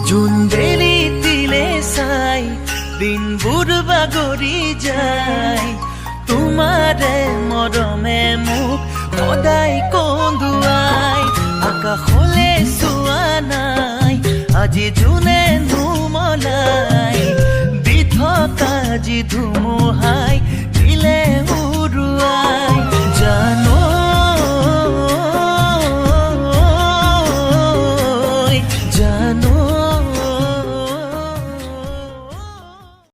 জোন বেলি দিলে চাই দিনবোৰ বাগৰি যায় তোমাৰে মৰমে মোক সদায় কন্দুৱাই আকাশলে চোৱা নাই আজি জোনে নুমলাই দি থকা যি ধুমুহাই দিলে